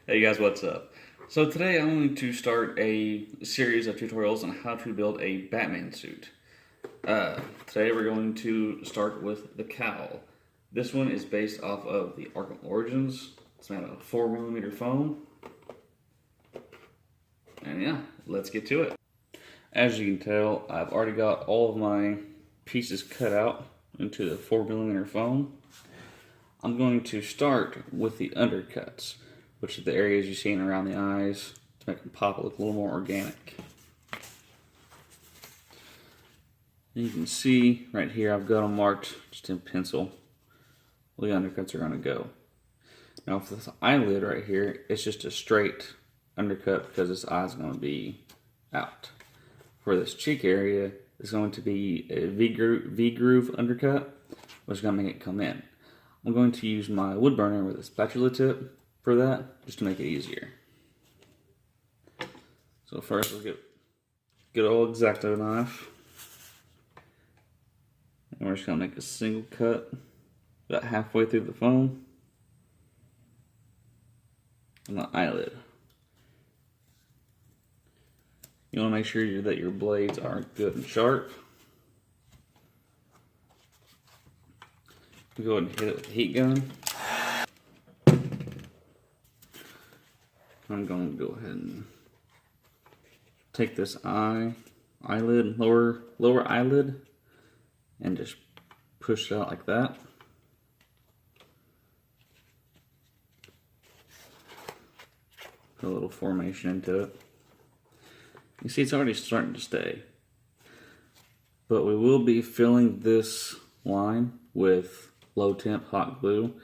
Hey guys, what's up? So today I'm going to start a series of tutorials on how to build a Batman suit. Today we're going to start with the Cowl. This one is based off of the Arkham Origins. It's made out of 4mm foam. And yeah, let's get to it. As you can tell, I've already got all of my pieces cut out into the 4mm foam. I'm going to start with the undercuts, which are the areas you're seeing around the eyes to make them pop look a little more organic. And you can see right here I've got them marked just in pencil where the undercuts are going to go. Now for this eyelid right here, it's just a straight undercut because this eye is going to be out. For this cheek area, it's going to be a V-groove undercut, which is going to make it come in. I'm going to use my wood burner with a spatula tip for that, just to make it easier. So first we'll get an old X-Acto knife, and we're just going to make a single cut about halfway through the foam on the eyelid. You want to make sure that your blades are good and sharp. Go ahead and hit it with the heat gun. I'm going to go ahead and take this eyelid, lower eyelid, and just push it out like that. Put a little formation into it. You see it's already starting to stay. But we will be filling this line with low temp hot glue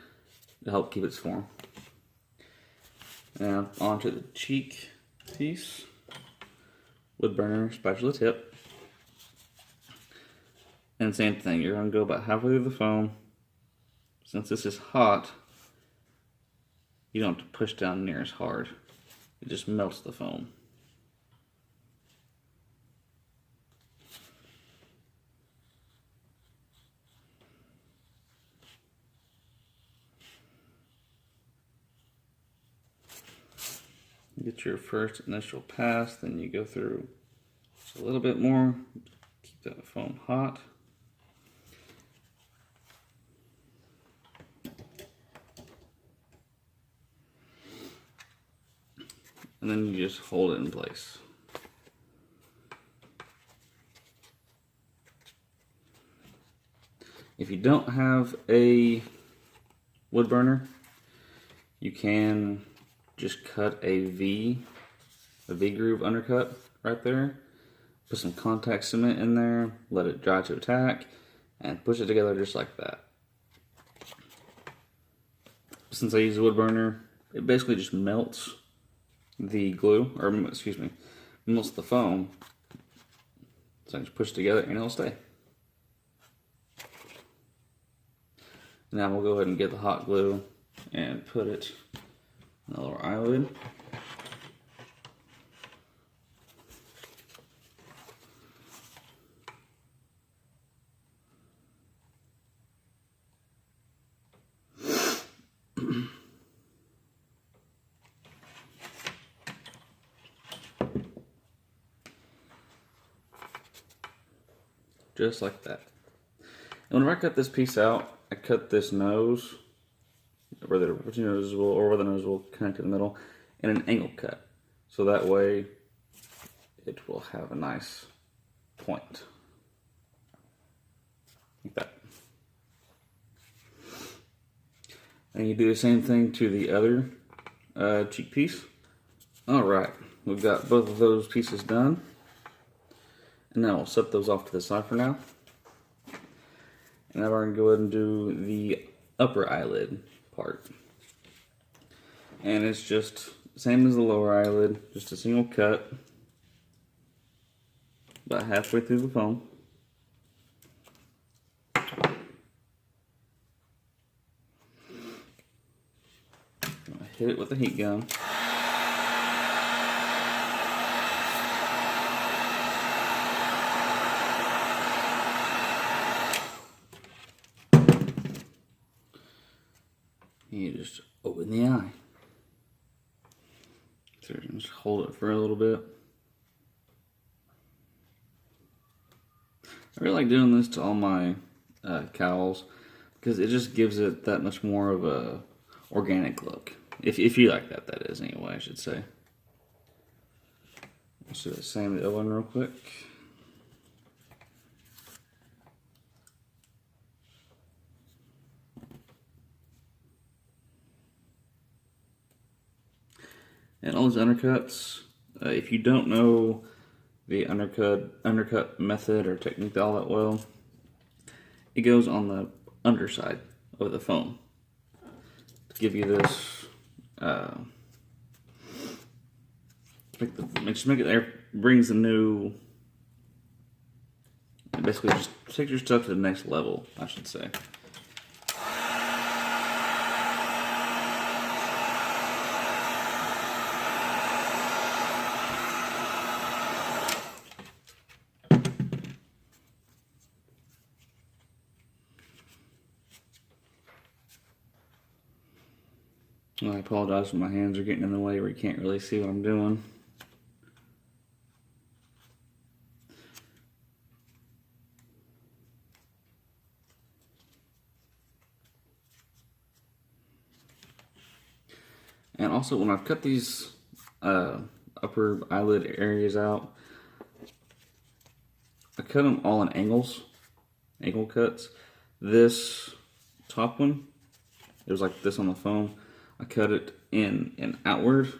to help keep its form. Now onto the cheek piece, wood burner, spatula tip. And same thing, you're going to go about halfway through the foam. Since this is hot, you don't have to push down near as hard. It just melts the foam. Get your first initial pass, then you go through just a little bit more. Keep that foam hot. And then you just hold it in place. If you don't have a wood burner, you can just cut a V-groove undercut right there. Put some contact cement in there, let it dry to attack, and push it together just like that. Since I use a wood burner, it basically just melts the glue, or excuse me, melts the foam. So I just push it together and it'll stay. Now we'll go ahead and get the hot glue and put it on the lower eyelid. Just like that. And whenever I cut this piece out, I cut this nose, where the nose will connect to the middle, in an angle cut. So that way it will have a nice point. Like that. And you do the same thing to the other cheek piece. Alright, we've got both of those pieces done. And now we'll set those off to the side for now. And now we're going to go ahead and do the upper eyelid part. And it's just the same as the lower eyelid, just a single cut. About halfway through the foam. Hit it with the heat gun. You just open the eye. So just hold it for a little bit. I really like doing this to all my cowls because it just gives it that much more of a organic look. If you like that, that is anyway, I should say. Let's do the same with the other one real quick. And all those undercuts, if you don't know the undercut method or technique all that well, it goes on the underside of the foam to give you this. Just make it there, brings the new. Basically, just take your stuff to the next level, I should say. Well, I apologize if my hands are getting in the way where you can't really see what I'm doing. And also, when I've cut these upper eyelid areas out, I cut them all in angles, angle cuts. This top one, it was like this on the foam. I cut it in an outward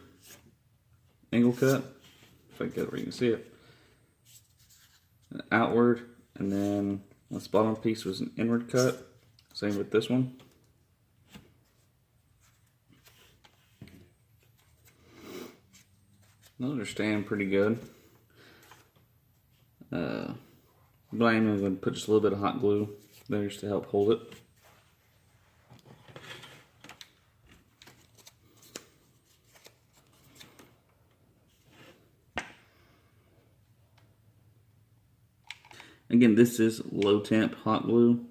angle cut. If I can get it where you can see it. An outward, and then this bottom piece was an inward cut. Same with this one. Those are staying pretty good. But I'm going to put just a little bit of hot glue there just to help hold it. Again, this is low temp hot glue,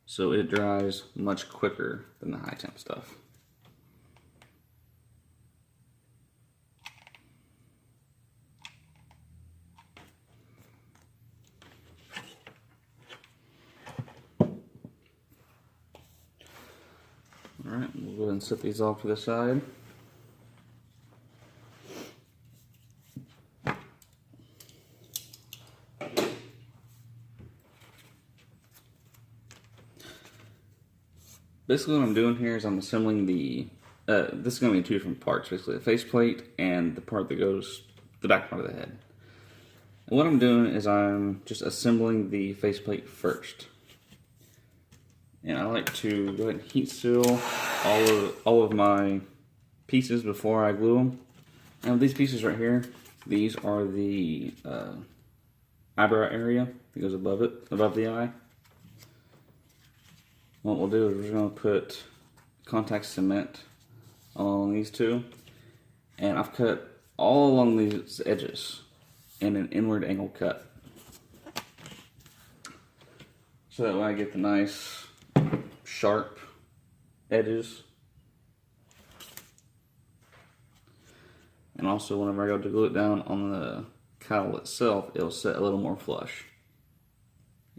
so it dries much quicker than the high temp stuff. Alright, we'll go ahead and set these off to the side. Basically what I'm doing here is I'm assembling the, this is going to be two different parts, basically the faceplate and the part that goes, the back part of the head. And what I'm doing is I'm just assembling the faceplate first. And I like to go ahead and heat seal all of my pieces before I glue them. Now these pieces right here, these are the eyebrow area that goes above it, above the eye. What we'll do is we're going to put contact cement along these two. And I've cut all along these edges in an inward angle cut. So that way I get the nice sharp edges. And also whenever I go to glue it down on the cowl itself, it'll set a little more flush.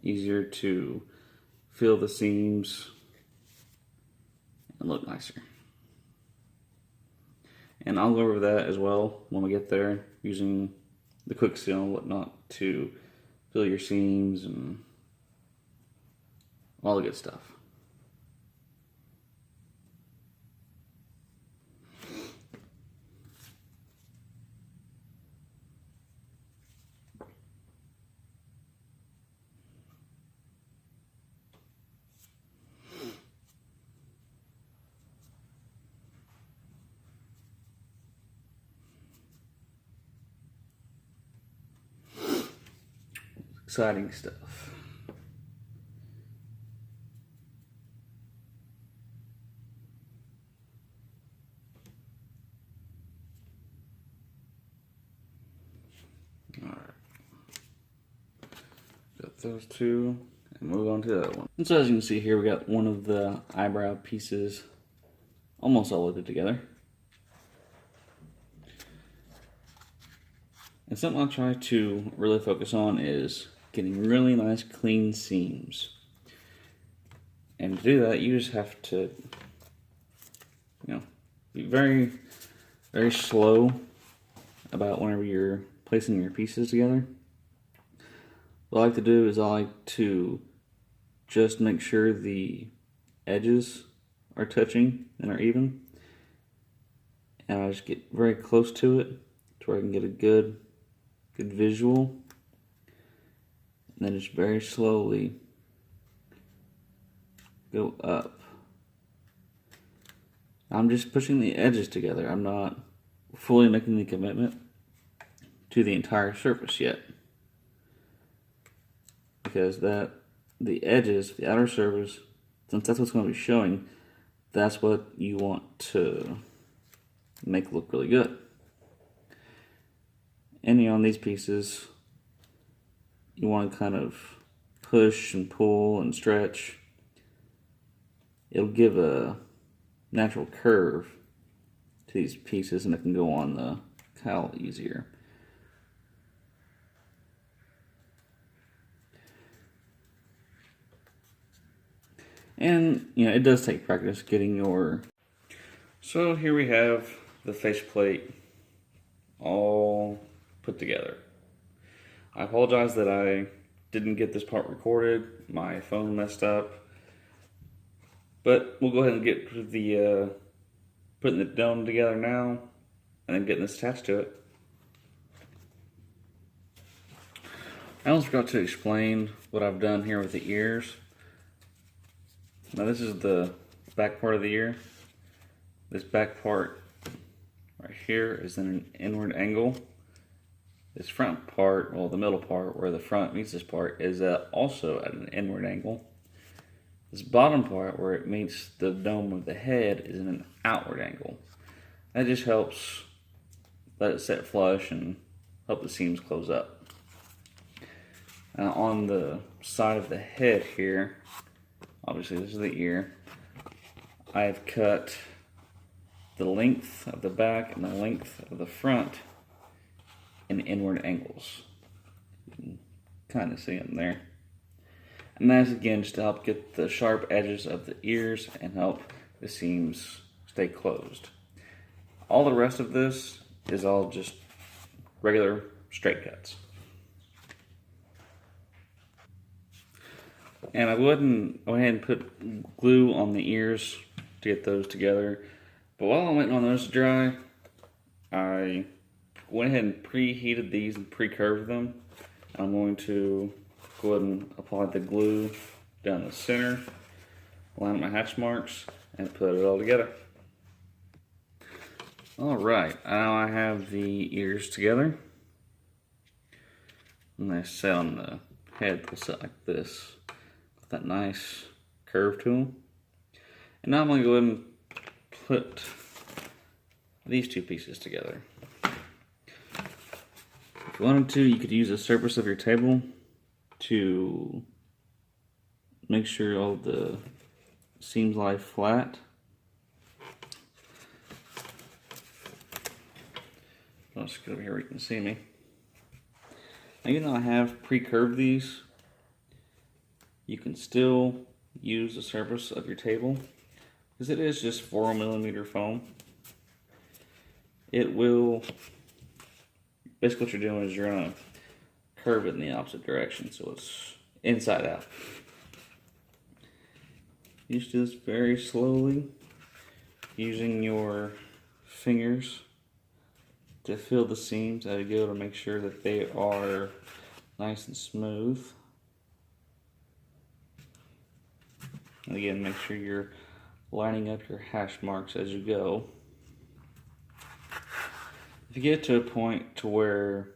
Easier to fill the seams and look nicer. And I'll go over that as well when we get there, using the quick seal and whatnot to fill your seams and all the good stuff. Exciting stuff. Alright. Got those two, and move on to the other one. And so as you can see here, we got one of the eyebrow pieces almost all welded together. And something I try to really focus on is getting really nice clean seams. And to do that, you just have to, be very, very slow about whenever you're placing your pieces together. What I like to do is I like to just make sure the edges are touching and are even. And I just get very close to it to where I can get a good visual. And then just very slowly go up. I'm just pushing the edges together. I'm not fully making the commitment to the entire surface yet. Because the edges, the outer surface, since that's what's going to be showing, that's what you want to make look really good. And on these pieces, you want to kind of push and pull and stretch. It'll give a natural curve to these pieces, and it can go on the cowl easier. And, it does take practice getting your... So here we have the faceplate all put together. I apologize that I didn't get this part recorded. My phone messed up. But we'll go ahead and get to the putting the dome together now, and then getting this attached to it. I almost forgot to explain what I've done here with the ears. Now this is the back part of the ear. This back part right here is in an inward angle. This front part, well, the middle part where the front meets this part, is also at an inward angle. This bottom part where it meets the dome of the head is in an outward angle. That just helps let it set flush and help the seams close up. Now on the side of the head here, obviously this is the ear, I've cut the length of the back and the length of the front in inward angles. You can kind of see them there. And that's again just to help get the sharp edges of the ears and help the seams stay closed. All the rest of this is all just regular straight cuts. And I went ahead and put glue on the ears to get those together. But while I'm waiting on those to dry, I went ahead and preheated these and pre-curved them. I'm going to go ahead and apply the glue down the center, line up my hatch marks, and put it all together. Alright, now I have the ears together. And they set on the head, they'll set like this, with that nice curve to them. And now I'm going to go ahead and put these two pieces together. If you wanted to, you could use the surface of your table to make sure all the seams lie flat. I'll just get over here where you can see me. Now, even though I have pre-curved these, you can still use the surface of your table because it is just 4mm foam. It will, basically what you're doing is you're going to curve it in the opposite direction so it's inside out. You just do this very slowly using your fingers to fill the seams as you go to make sure that they are nice and smooth. And again, make sure you're lining up your hash marks as you go. If you get to a point to where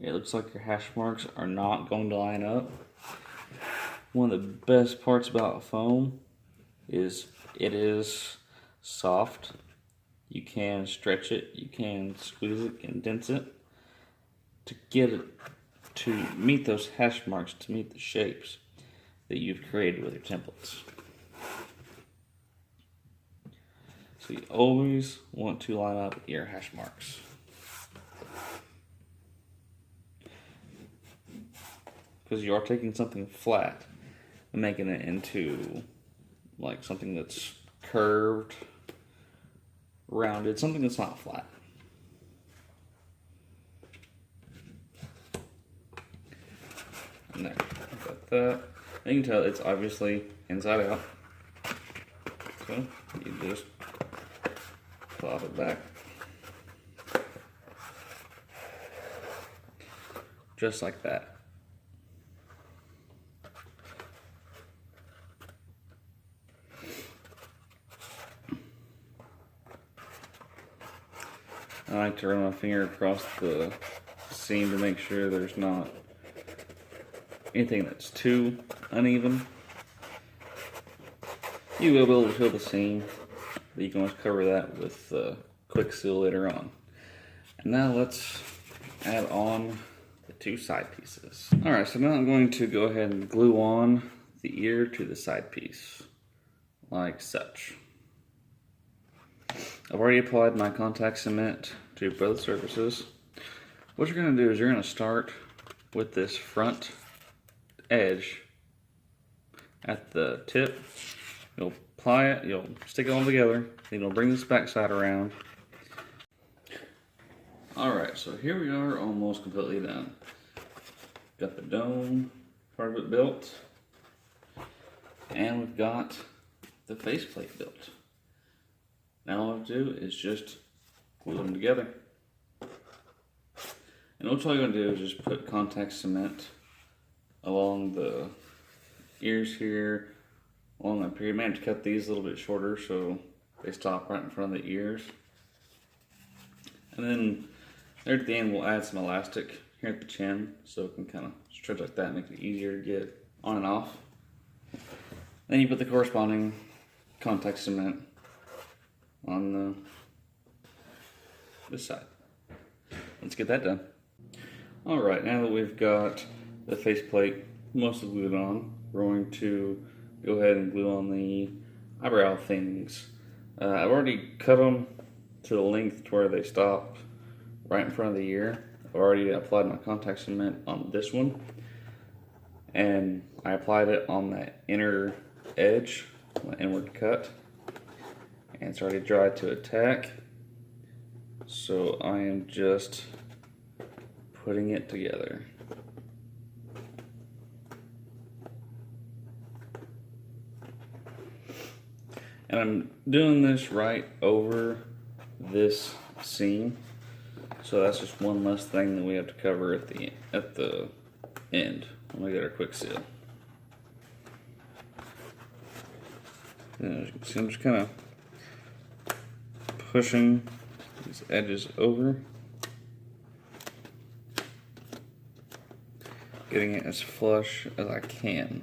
it looks like your hash marks are not going to line up, one of the best parts about foam is it is soft. You can stretch it, you can squeeze it, condense it to get it to meet those hash marks, to meet the shapes that you've created with your templates. So you always want to line up your hash marks. Because you are taking something flat and making it into like something that's curved, rounded, something that's not flat. And there, got that. And you can tell it's obviously inside out. So you just plop it back. Just like that. I like to run my finger across the seam to make sure there's not anything that's too uneven. You will be able to feel the seam, but you can always cover that with quick seal later on. And now let's add on the two side pieces. Alright, so now I'm going to go ahead and glue on the ear to the side piece, like such. I've already applied my contact cement to both surfaces. What you're going to do is you're going to start with this front edge at the tip. You'll apply it, you'll stick it all together, then you'll bring this back side around. Alright, so here we are, almost completely done. Got the dome part of it built, and we've got the faceplate built. Now all I have to do is just glue them together. And what you're going to do is just put contact cement along the ears here, along up here. You may have to cut these a little bit shorter so they stop right in front of the ears. And then there at the end we'll add some elastic here at the chin so it can kind of stretch like that, make it easier to get on and off. Then you put the corresponding contact cement on this side. Let's get that done. Alright, now that we've got the faceplate mostly glued on, we're going to go ahead and glue on the eyebrow things. I've already cut them to the length to where they stop right in front of the ear. I've already applied my contact cement on this one, and I applied it on that inner edge, the inward cut, and it's already dry to attack. So I am just putting it together. And I'm doing this right over this seam, so that's just one less thing that we have to cover at the end when we get our quick seal. And as you can see, I'm just kind of pushing these edges over, getting it as flush as I can.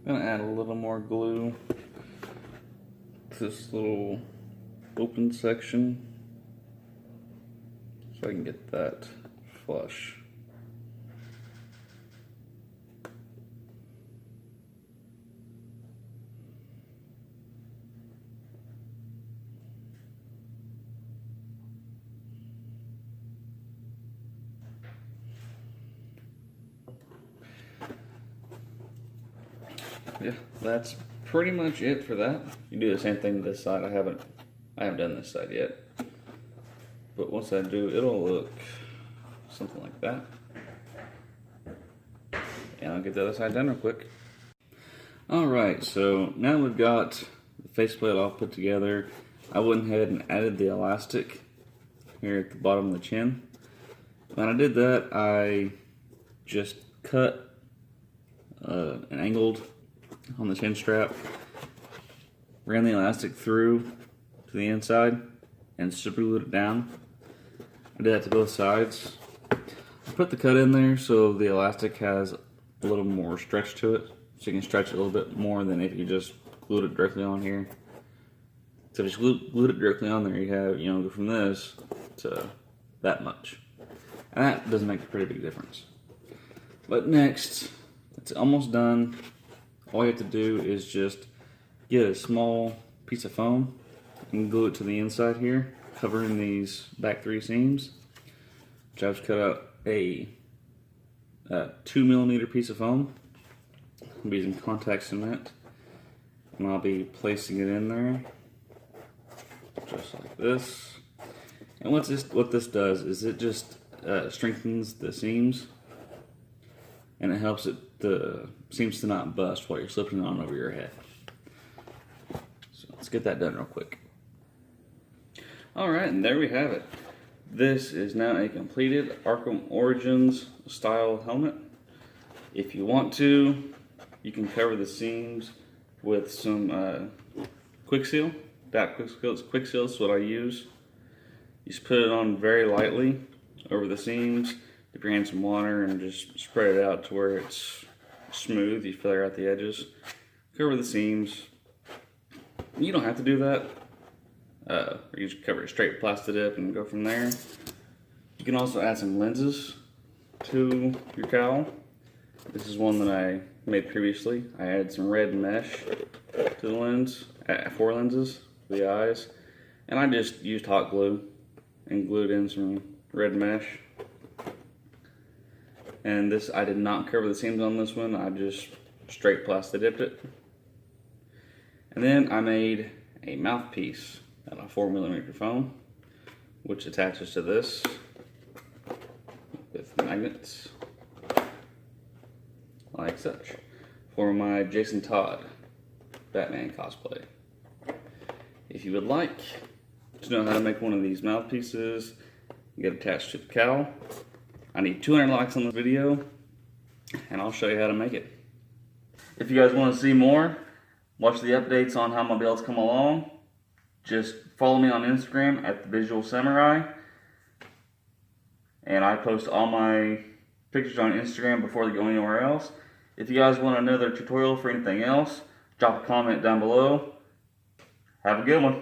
I'm gonna add a little more glue to this little open section so I can get that flush. Yeah, that's pretty much it for that. You do the same thing this side. I haven't done this side yet, but once I do, it'll look something like that. And I'll get the other side done real quick. Alright, so now we've got the faceplate all put together. I went ahead and added the elastic here at the bottom of the chin. When I did that, I just cut an angled on the chin strap, ran the elastic through to the inside, and super glued it down. I did that to both sides. I put the cut in there so the elastic has a little more stretch to it, so you can stretch it a little bit more than if you just glued it directly on here. So if you glued it directly on there, you have, you know, go from this to that much. And that does make a pretty big difference. But next, it's almost done. All you have to do is just get a small piece of foam and glue it to the inside here, covering these back 3 seams. Which I've cut out a 2mm piece of foam. I'll be using contact cement, and I'll be placing it in there just like this. And what this does is it just strengthens the seams, and it helps the seams to not bust while you're slipping it on over your head. So let's get that done real quick. Alright, and there we have it. This is now a completed Arkham Origins style helmet. If you want to, you can cover the seams with some quick seal. That quick seal is what I use. You just put it on very lightly over the seams. Dip your hand in some water and just spread it out to where it's smooth. You filter out the edges. Cover the seams. You don't have to do that. Or you just cover it straight plastic dip and go from there. You can also add some lenses to your cowl. This is one that I made previously. I added some red mesh to the lens, 4 lenses for the eyes, and I just used hot glue and glued in some red mesh. And this, I did not cover the seams on this one. I just straight plastic dipped it. And then I made a mouthpiece out of 4mm foam, which attaches to this with magnets, like such, for my Jason Todd Batman cosplay. If you would like to know how to make one of these mouthpieces and get attached to the cowl, I need 200 likes on this video, and I'll show you how to make it. If you guys want to see more, watch the updates on how my builds come along. Just follow me on Instagram at The Visual Samurai, and I post all my pictures on Instagram before they go anywhere else. If you guys want another tutorial for anything else, drop a comment down below. Have a good one.